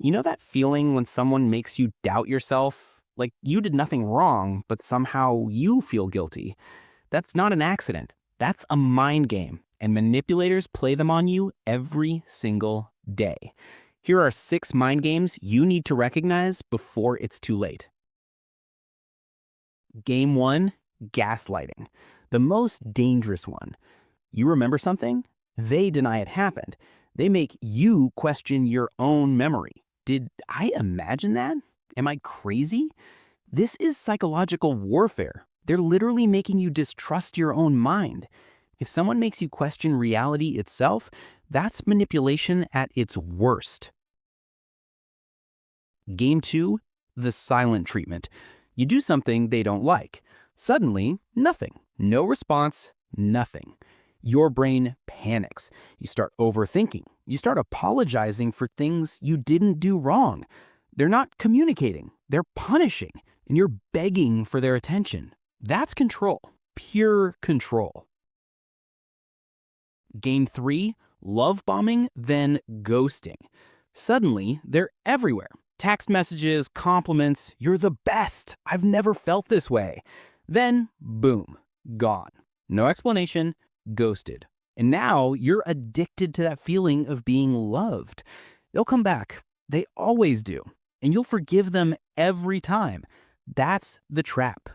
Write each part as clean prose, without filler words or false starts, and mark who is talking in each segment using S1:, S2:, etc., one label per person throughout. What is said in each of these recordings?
S1: You know that feeling when someone makes you doubt yourself? Like you did nothing wrong, but somehow you feel guilty. That's not an accident. That's a mind game, and manipulators play them on you every single day. Here are 6 mind games you need to recognize before it's too late. Game 1, gaslighting. The most dangerous one. You remember something? They deny it happened. They make you question your own memory. Did I imagine that? Am I crazy? This is psychological warfare. They're literally making you distrust your own mind. If someone makes you question reality itself, that's manipulation at its worst. Game 2, the silent treatment. You do something they don't like. Suddenly, nothing. No response, nothing. Your brain panics. You start overthinking. You start apologizing for things you didn't do wrong. They're not communicating. They're punishing. And you're begging for their attention. That's control. Pure control. Game 3, love bombing, then ghosting. Suddenly, they're everywhere. Text messages, compliments, you're the best. I've never felt this way. Then, boom, gone. No explanation, ghosted. And now you're addicted to that feeling of being loved. They'll come back. They always do. And you'll forgive them every time. That's the trap.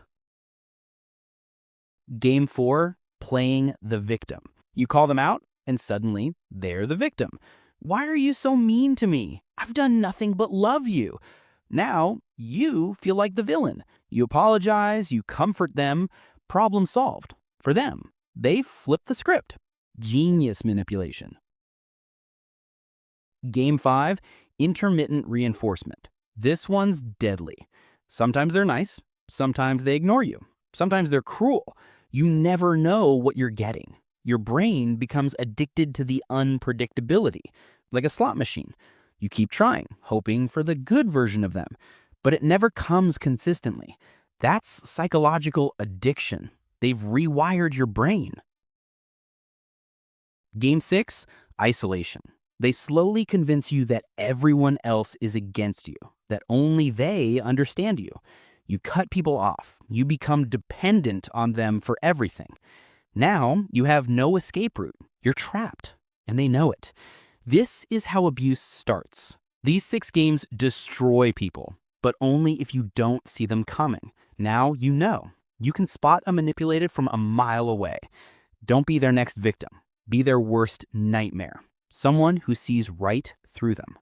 S1: Game 4, playing the victim. You call them out, and suddenly they're the victim. Why are you so mean to me? I've done nothing but love you. Now you feel like the villain. You apologize, you comfort them, problem solved. For them, they flip the script. Genius manipulation. Game 5, intermittent reinforcement. This one's deadly. Sometimes they're nice, sometimes they ignore you, sometimes they're cruel. You never know what you're getting. Your brain becomes addicted to the unpredictability, like a slot machine. You keep trying, hoping for the good version of them, but it never comes consistently. That's psychological addiction. They've rewired your brain. Game 6, isolation. They slowly convince you that everyone else is against you, that only they understand you. You cut people off. You become dependent on them for everything. Now you have no escape route. You're trapped, and they know it. This is how abuse starts. These 6 games destroy people, but only if you don't see them coming. Now you know. You can spot a manipulated from a mile away. Don't be their next victim. Be their worst nightmare. Someone who sees right through them.